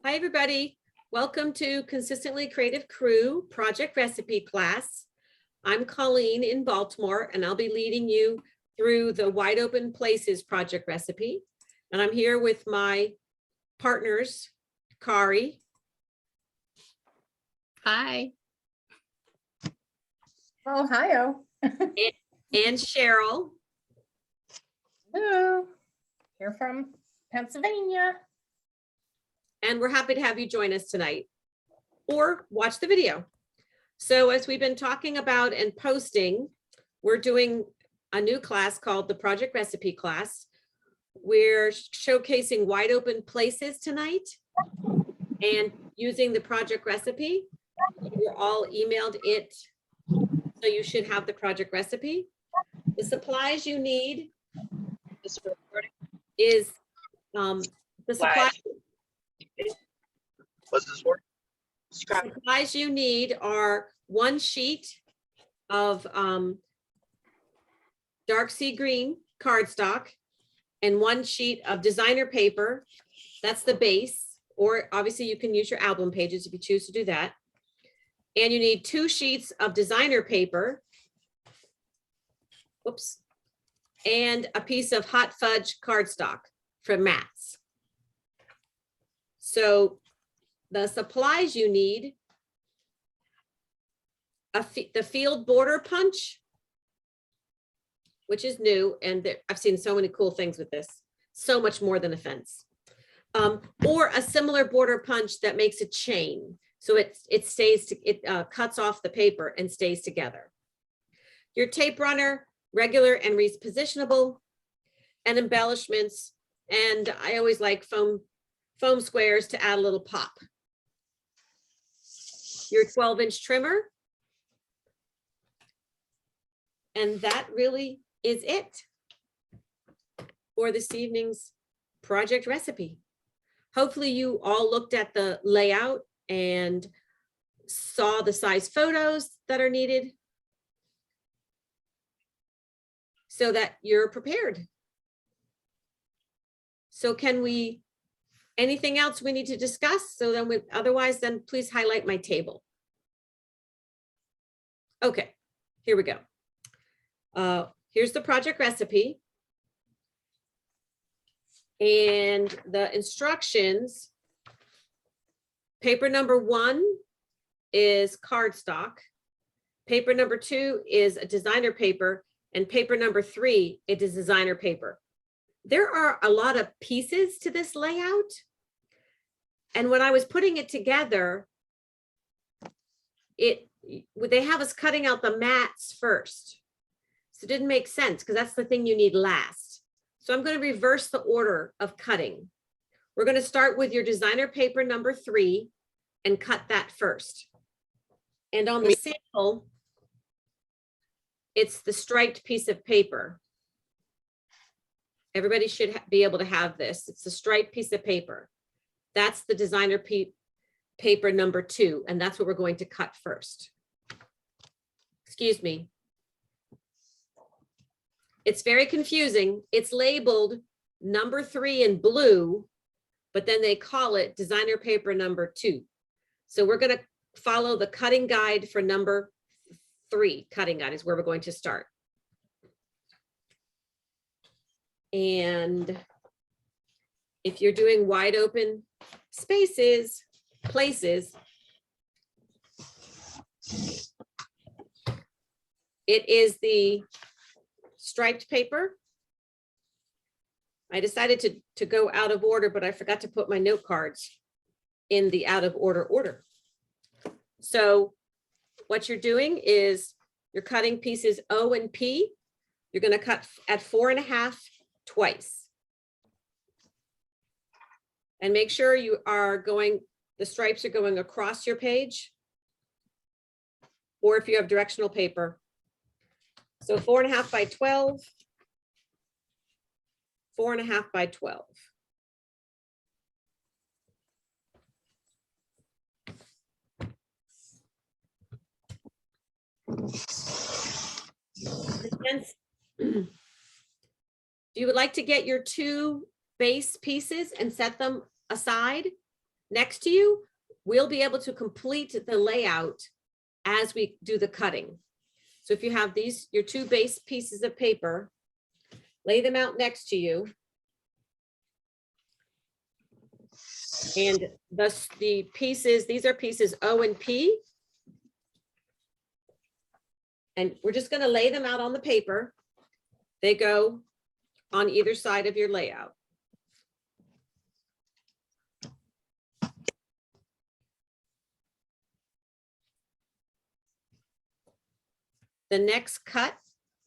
Hi, everybody. Welcome to Consistently Creative Crew Project Recipe class. I'm Colleen in Baltimore, and I'll be leading you through the Wide Open Places project recipe. And I'm here with my partners, Kari. Hi. Ohio. And Cheryl. Hello. Here from Pennsylvania. And we're happy to have you join us tonight or watch the video. So as we've been talking about and posting, we're doing a new class called the Project Recipe class. We're showcasing wide open places tonight and using the project recipe. You're all emailed it, so you should have the project recipe. The supplies you need is the supplies. What's this for? Supplies you need are one sheet of dark sea green cardstock and one sheet of designer paper. That's the base, or obviously you can use your album pages if you choose to do that. And you need 2 sheets of designer paper. Whoops. And a piece of hot fudge cardstock from Matt's. So the supplies you need, the field border punch, which is new, and I've seen so many cool things with this, so much more than a fence, or a similar border punch that makes a chain, so it cuts off the paper and stays together. Your tape runner, regular and repositionable, and embellishments, and I always like foam squares to add a little pop. Your 12-inch trimmer. And that really is it for this evening's project recipe. Hopefully you all looked at the layout and saw the size photos that are needed so that you're prepared. So anything else we need to discuss? So then otherwise, then please highlight my table. Okay, here we go. Here's the project recipe. And the instructions, paper number 1 is cardstock. Paper number 2 is a designer paper, and paper number 3, it is designer paper. There are a lot of pieces to this layout. And when I was putting it together, they have us cutting out the mats first. So it didn't make sense because that's the thing you need last. So I'm going to reverse the order of cutting. We're going to start with your designer paper number 3 and cut that first. And on the sample, it's the striped piece of paper. Everybody should be able to have this. It's the striped piece of paper. That's the designer paper number 2, and that's what we're going to cut first. Excuse me. It's very confusing. It's labeled number 3 in blue, but then they call it designer paper number 2. So we're going to follow the cutting guide for number 3. Cutting guide is where we're going to start. And if you're doing wide open places, it is the striped paper. I decided to go out of order, but I forgot to put my note cards in the out of order. So what you're doing is you're cutting pieces O and P. You're going to cut at 4.5 twice. And make sure the stripes are going across your page, or if you have directional paper. So 4.5 by 12, 4.5 by 12. You would like to get your 2 base pieces and set them aside. next to you, we'll be able to complete the layout as we do the cutting. So if you have these, your two base pieces of paper, lay them out next to you. And thus the pieces, these are pieces O and P. And we're just going to lay them out on the paper. They go on either side of your layout. The next cut,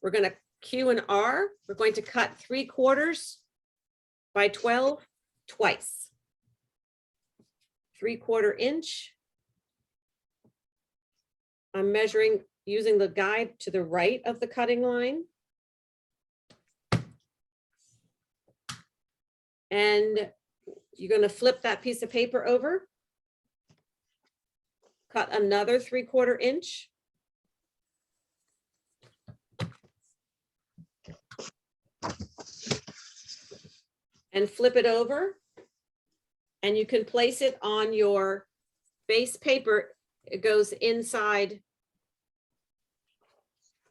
we're going to Q and R. We're going to cut 3/4 by 12 twice. 3/4 inch. I'm measuring using the guide to the right of the cutting line. And you're going to flip that piece of paper over. Cut another 3/4 inch. And flip it over. And you can place it on your base paper. It goes inside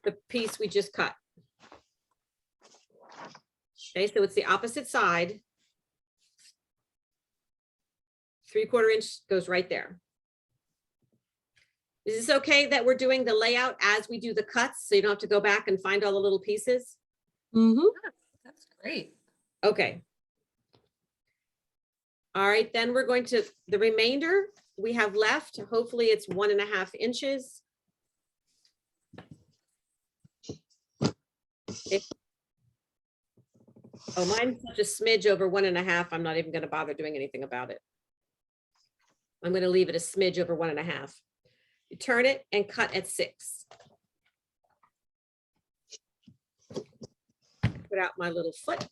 the piece we just cut. Okay, so it's the opposite side. 3/4 inch goes right there. Is this okay that we're doing the layout as we do the cuts, so you don't have to go back and find all the little pieces? That's great. Okay. All right, then we're going to, the remainder we have left, hopefully it's 1.5 inches. Oh, mine's such a smidge over 1.5. I'm not even going to bother doing anything about it. I'm going to leave it a smidge over 1.5. You turn it and cut at 6. Put out my little foot.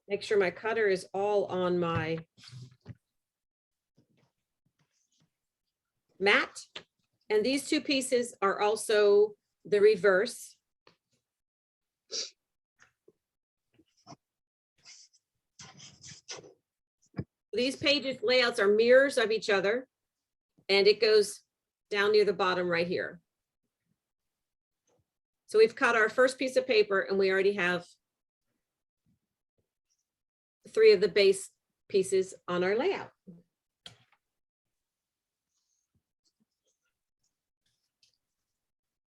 Make sure my cutter is all on my mat. And these two pieces are also the reverse. These pages layouts are mirrors of each other, and it goes down near the bottom right here. So we've cut our first piece of paper and we already have 3 of the base pieces on our layout.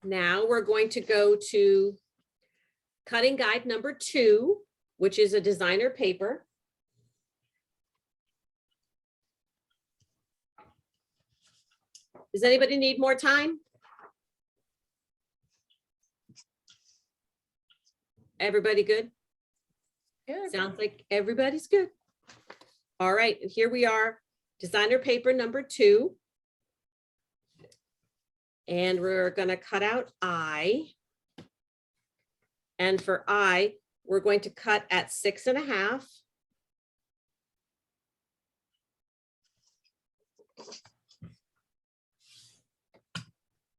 Now we're going to go to cutting guide number 2, which is a designer paper. Does anybody need more time? Everybody good? Good. Sounds like everybody's good. All right, here we are, designer paper number 2. And we're gonna cut out I. And for I, we're going to cut at 6.5.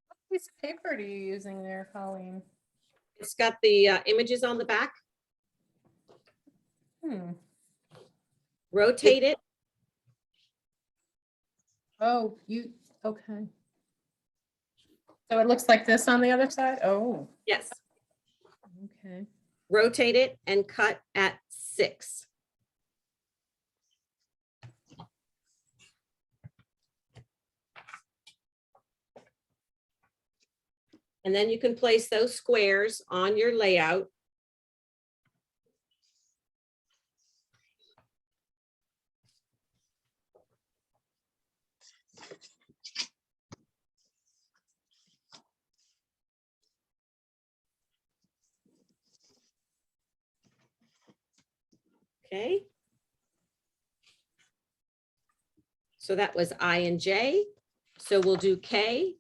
What piece of paper are you using there, Colleen? It's got the images on the back. Rotate it. Oh, okay. So it looks like this on the other side? Oh, Yes. okay. Rotate it and cut at 6. And then you can place those squares on your layout. Okay. So that was I and J. So we'll do K.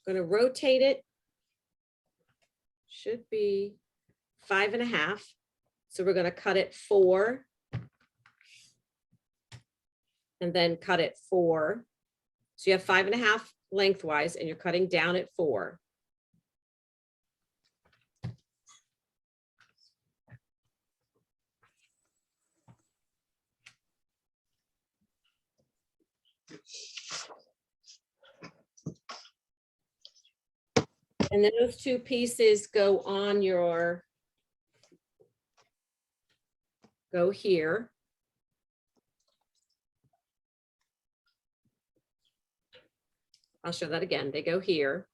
Going to rotate it. Should be 5.5. So we're going to cut it 4. And then cut it 4. So you have 5.5 lengthwise and you're cutting down at 4. And then those two pieces go on your, go here. I'll show that again. They go here.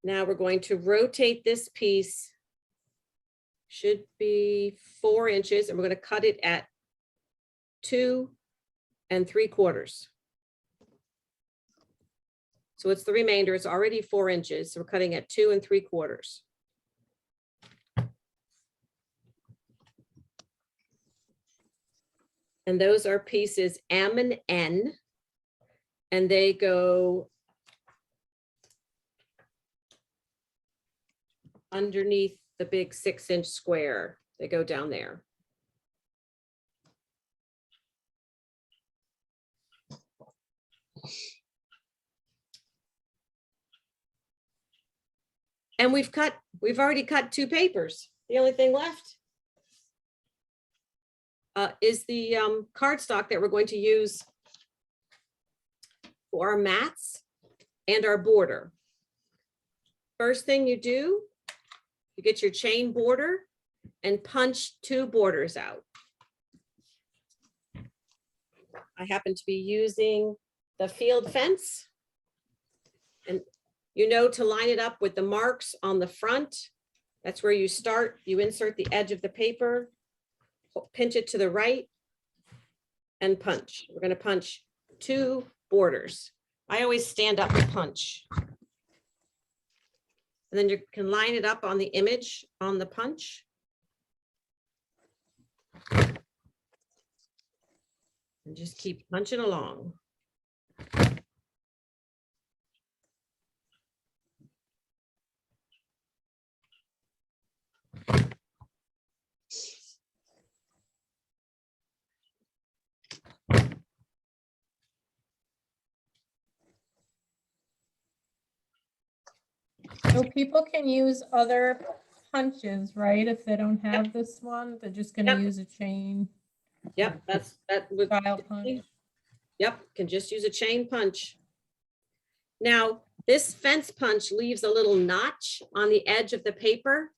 Now we're going to rotate this piece. Should be 4 inches, and we're going to cut it at 2 3/4. So it's the remainder. It's already 4 inches. So we're cutting at 2 3/4. And those are pieces M and N, and they go underneath the big 6-inch square. They go down there. And we've already cut 2 papers. The only thing left is the cardstock that we're going to use for our mats and our border. First thing you do, you get your chain border and punch 2 borders out. I happen to be using the field fence. And you know to line it up with the marks on the front. That's where you start. You insert the edge of the paper, pinch it to the right, and punch. We're going to punch 2 borders. I always stand up and punch. And then you can line it up on the image on the punch. And just keep punching along. So people can use other punches, right? If they don't have this one, they're just gonna Yep. use a chain Yep, that would. style punch. Yep, can just use a chain punch. Now, this fence punch leaves a little notch on the edge of the paper.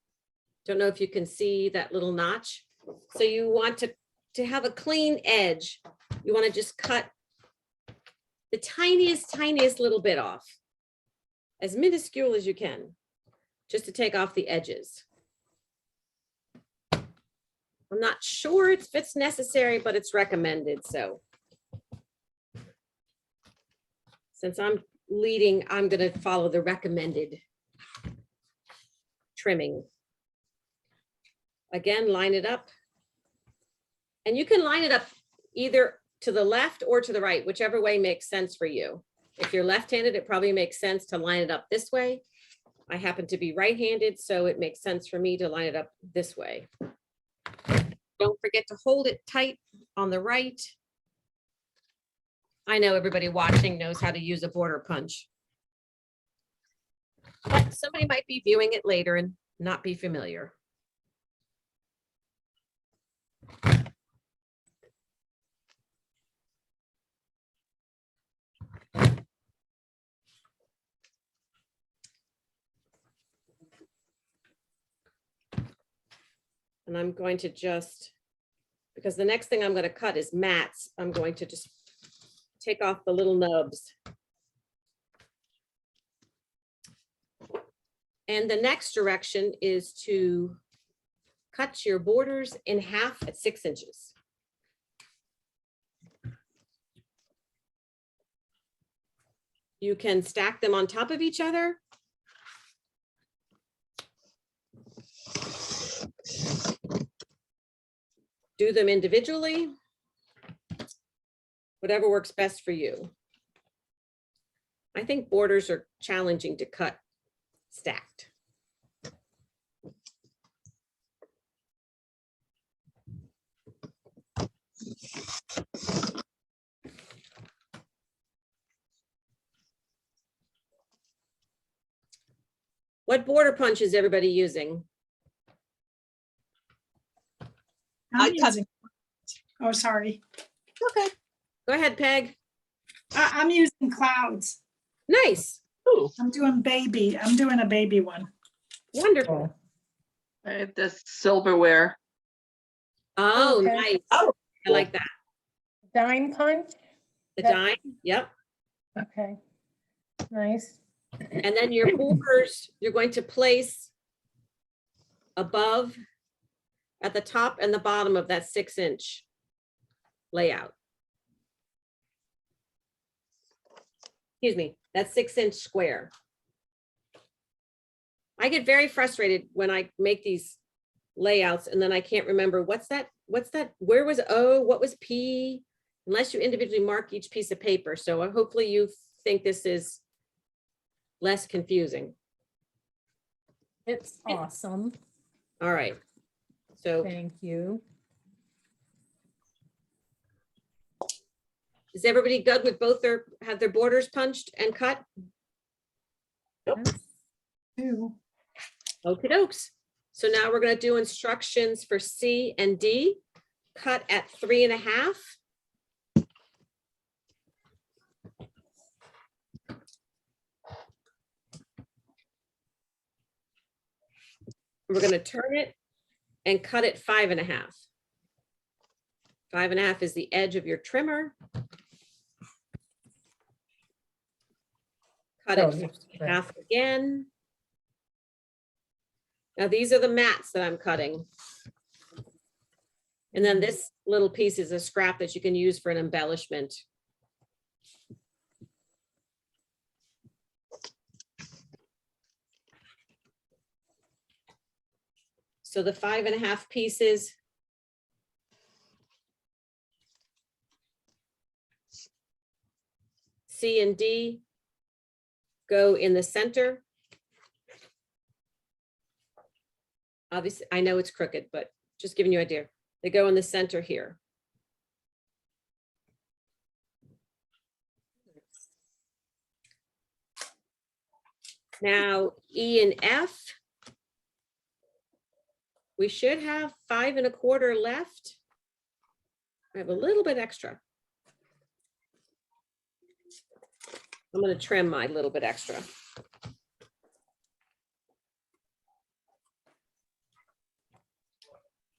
Don't know if you can see that little notch. So you want to have a clean edge. You want to just cut the tiniest little bit off, as minuscule as you can, just to take off the edges. I'm not sure if it's necessary, but it's recommended. So since I'm leading, I'm going to follow the recommended trimming. Again, line it up. And you can line it up either to the left or to the right, whichever way makes sense for you. If you're left-handed, it probably makes sense to line it up this way. I happen to be right-handed, so it makes sense for me to line it up this way. Don't forget to hold it tight on the right. I know everybody watching knows how to use a border punch, but somebody might be viewing it later and not be familiar. And I'm going to just, because the next thing I'm going to cut is mats, I'm going to just take off the little nubs. And the next direction is to cut your borders in half at 6 inches. You can stack them on top of each other. Do them individually. Whatever works best for you. I think borders are challenging to cut stacked. What border punch is everybody using? I'm using, oh, sorry. Okay. Go ahead, Peg. I'm using clouds. Nice, Ooh, I'm doing a baby one. wonderful. I have this silverware. Oh, Okay. nice. Oh, I like that. Dime punch? The That- dime, yep. Okay. Nice. And then your borders, you're going to place above, at the top and the bottom of that 6-inch layout. Excuse me, that 6-inch square. I get very frustrated when I make these layouts and then I can't remember what's that, where was O, what was P? Unless you individually mark each piece of paper. So hopefully you think this is less confusing. It's awesome. All right. So Thank you. is everybody good with both have their borders punched and cut? Two. Okie dokes. So now we're gonna do instructions for C and D, cut at 3.5. We're gonna turn it and cut it 5.5. 5.5 is the edge of your trimmer. Cut Oh, it yes, 5.5 again. Now these are the mats that I'm cutting. And then this little piece is a scrap that you can use for an embellishment. So the 5.5 pieces. C and D go in the center. Obviously, I know it's crooked, but just giving you an idea. They go in the center here. Now, E and F. We should have 5.25 left. I have a little bit extra. I'm going to trim my little bit extra.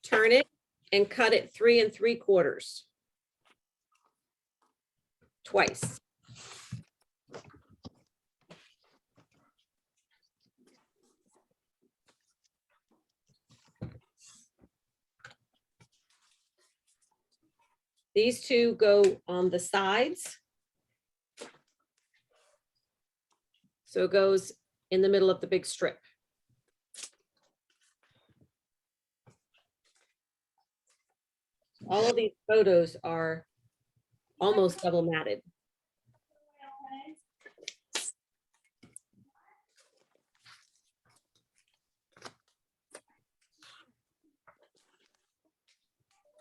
Turn it and cut it 3 3/4. Twice. These two go on the sides. So it goes in the middle of the big strip. All of these photos are almost double matted.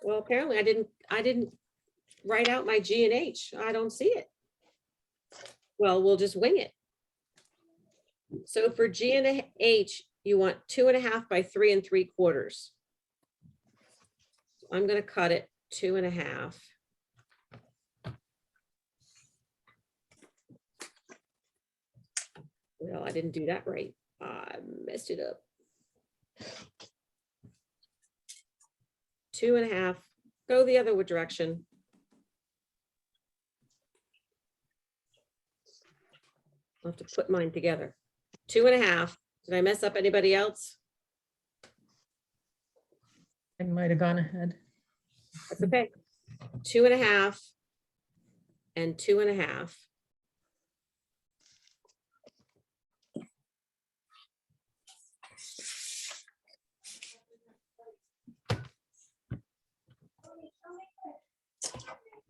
Well, apparently I didn't write out my G and H. I don't see it. Well, we'll just wing it. So for G and H, you want 2.5 by 3 3/4. I'm going to cut it 2.5. Well, I didn't do that right. I messed it up. 2.5. Go the other direction. I'll have to put mine together. 2.5. Did I mess up anybody else? I might have gone ahead. That's okay. 2.5 and 2.5.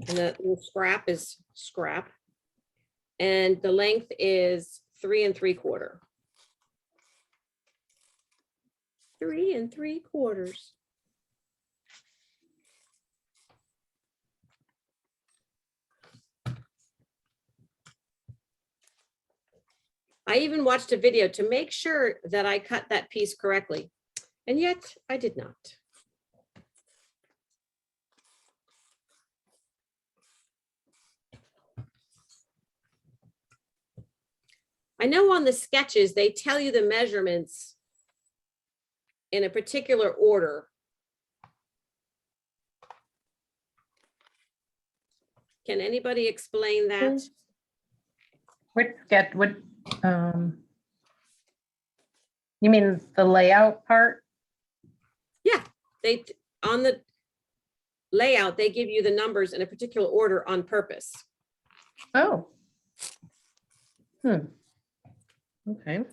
And the little scrap is scrap. And the length is 3 3/4. 3 3/4. I even watched a video to make sure that I cut that piece correctly, and yet I did not. I know on the sketches, they tell you the measurements in a particular order. Can anybody explain that? What, you mean the layout part? They, on the layout, they give you the numbers in a particular order on purpose. Oh. Okay.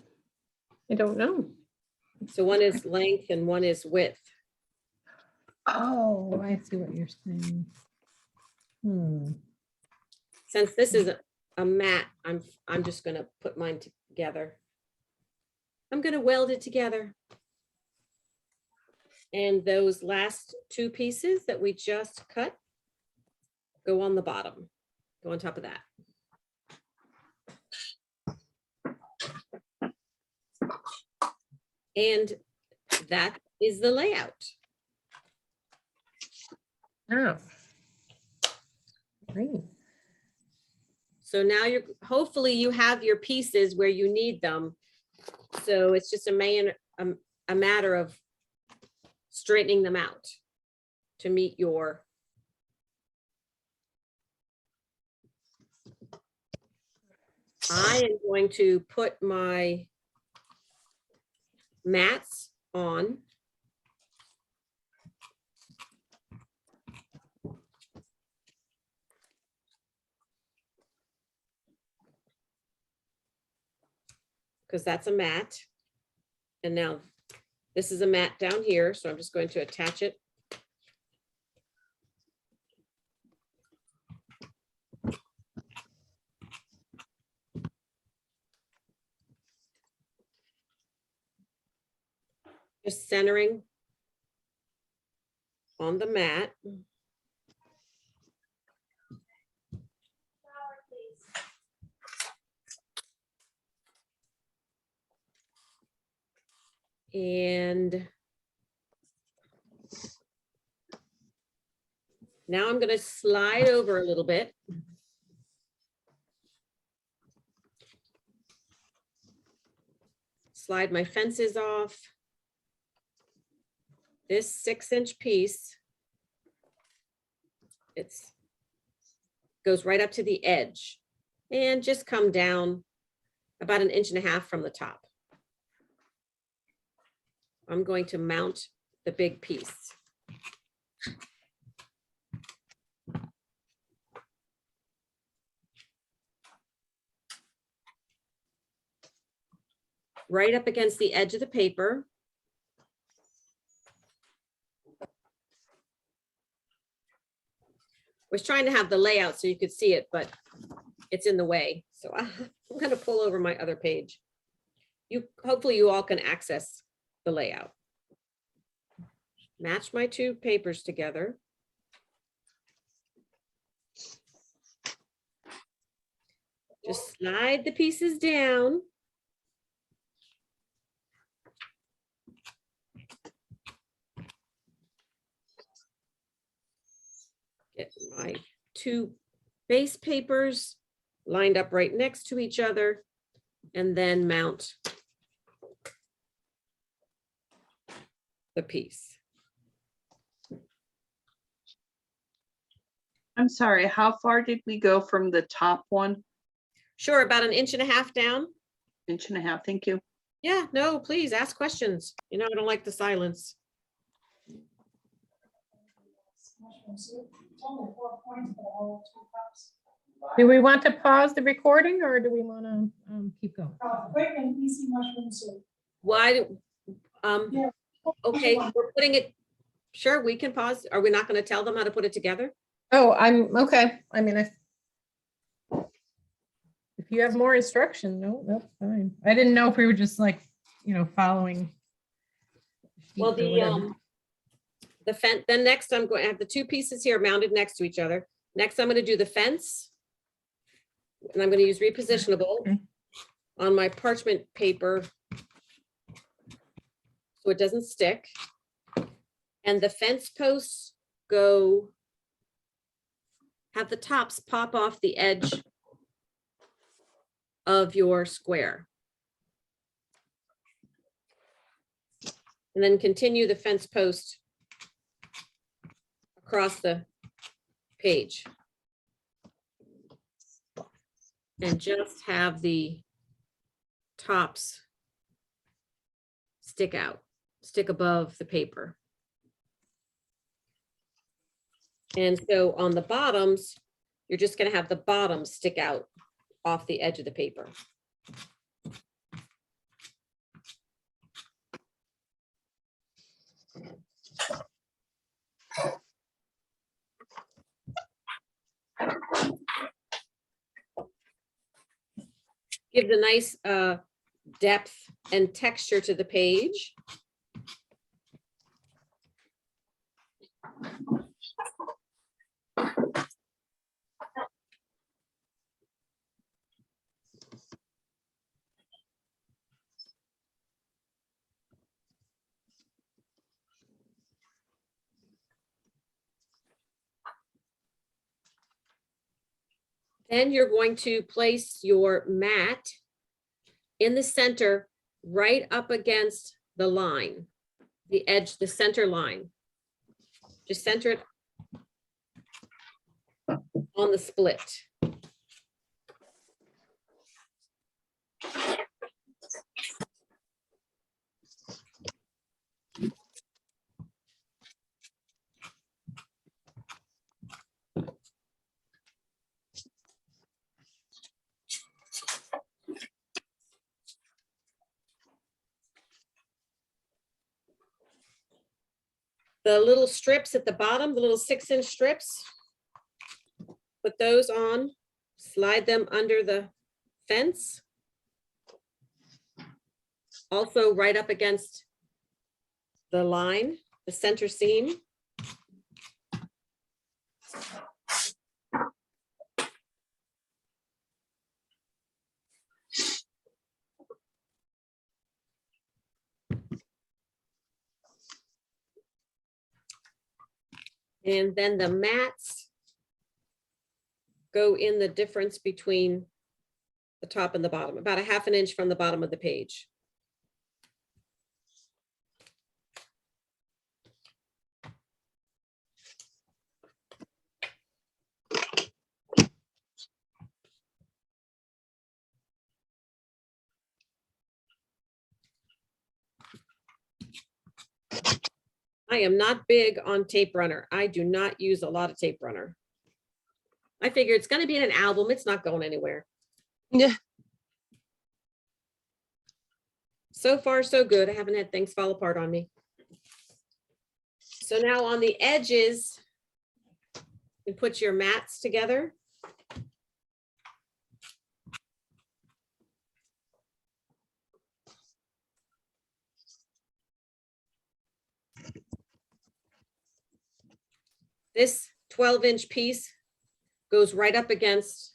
I don't know. So one is length and one is width. Oh, I see what you're saying. Since this is a mat, I'm just gonna put mine together. I'm gonna weld it together. And those last two pieces that we just cut go on the bottom, go on top of that. And that is the layout. Oh. Great. So now hopefully you have your pieces where you need them. So it's just a matter of straightening them out to meet your. I am going to put my mats on. Because that's a mat. And now this is a mat down here, so I'm just going to attach it. Just centering on the mat. And now I'm going to slide over a little bit. Slide my fences off. This 6-inch piece, goes right up to the edge and just come down about 1.5 inches from the top. I'm going to mount the big piece. Right up against the edge of the paper. Was trying to have the layout so you could see it, but it's in the way. So I'm going to pull over my other page. Hopefully you all can access the layout. Match my two papers together. Just slide the pieces down. Get my two base papers lined up right next to each other and then mount the piece. I'm sorry, how far did we go from the top one? Sure, about 1.5 inches down. 1.5 inches, thank you. Yeah, no, please ask questions. You know, I don't like the silence. Do we want to pause the recording or do we want to keep going? Quick and easy mushroom soup. Why, Yeah. okay, we're putting it, sure, we can pause. Are we not going to tell them how to put it together? Oh, I'm okay. I mean, if you have more instruction, no, that's fine. I didn't know if we were just like, following. Well, sheet or whatever. the fence, then next I'm going to have the two pieces here mounted next to each other. Next, I'm going to do the fence. And I'm going to use repositionable Okay. on my parchment paper so it doesn't stick. And the fence posts have the tops pop off the edge of your square. And then continue the fence post across the page. And just have the tops stick out, stick above the paper. And so on the bottoms, you're just going to have the bottoms stick out off the edge of the paper. Gives a nice depth and texture to the page. Then you're going to place your mat in the center, right up against the line, the edge, the center line. Just center it on the split. The little strips at the bottom, the little 6-inch strips, put those on, slide them under the fence. Also right up against the line, the center seam. And then the mats go in the difference between the top and the bottom, about a 1/2 inch from the bottom of the page. I am not big on tape runner. I do not use a lot of tape runner. I figure it's going to be in an album. It's not going anywhere. Yeah. So far, so good. I haven't had things fall apart on me. So now on the edges, you put your mats together. This 12-inch piece goes right up against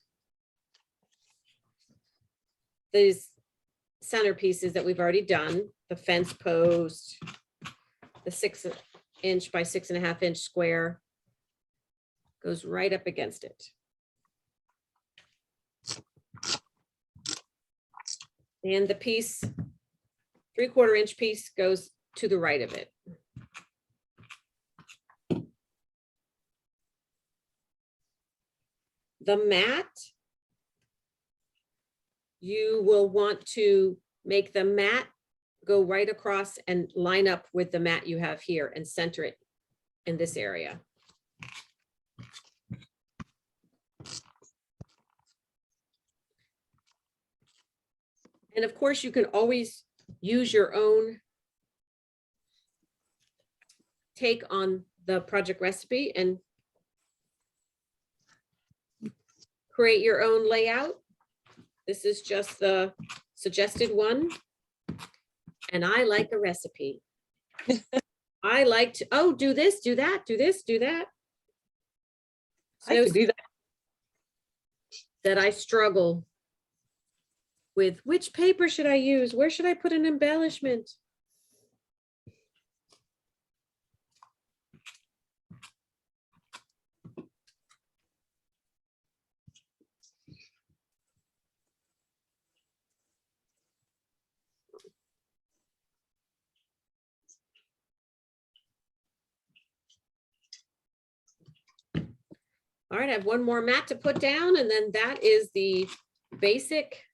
these center pieces that we've already done, the fence post, the 6-inch by 6.5-inch square goes right up against it. And the piece, 3/4-inch piece goes to the right of it. The mat, you will want to make the mat go right across and line up with the mat you have here and center it in this area. And of course, you can always use your own take on the project recipe and create your own layout. This is just the suggested one. And I like a recipe. I like to, oh, do this, do that, do this, do that. I could do that. That I struggle with which paper should I use? Where should I put an embellishment? All right, I have one more mat to put down, and then that is the basic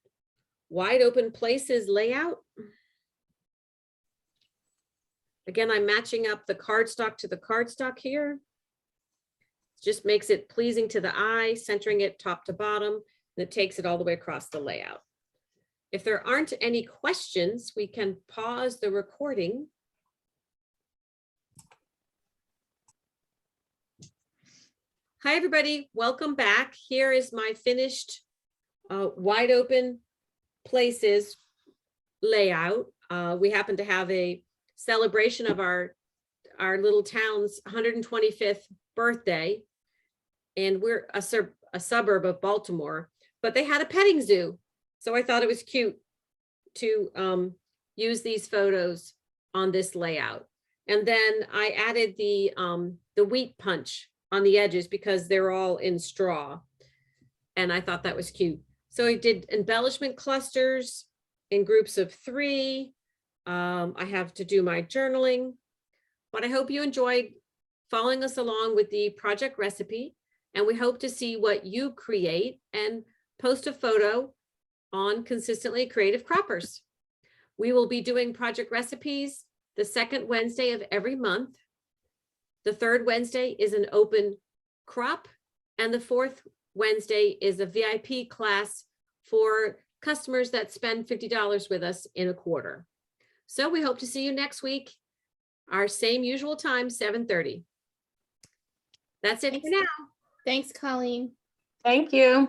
wide open places layout. Again, I'm matching up the cardstock to the cardstock here. Just makes it pleasing to the eye, centering it top to bottom, and it takes it all the way across the layout. If there aren't any questions, we can pause the recording. Hi, everybody. Welcome back. Here is my finished wide open places layout. We happen to have a celebration of our little town's 125th birthday, and we're a suburb of Baltimore, but they had a petting zoo. So I thought it was cute to use these photos on this layout. And then I added the wheat punch on the edges because they're all in straw. And I thought that was cute. So I did embellishment clusters in groups of 3. I have to do my journaling, but I hope you enjoyed following us along with the project recipe. And we hope to see what you create and post a photo on Consistently Creative Croppers. We will be doing project recipes the second Wednesday of every month. The third Wednesday is an open crop, and the fourth Wednesday is a VIP class for customers that spend $50 with us in a quarter. So we hope to see you next week, our same usual time, 7:30. That's it for now. Thanks, Colleen. Thank you.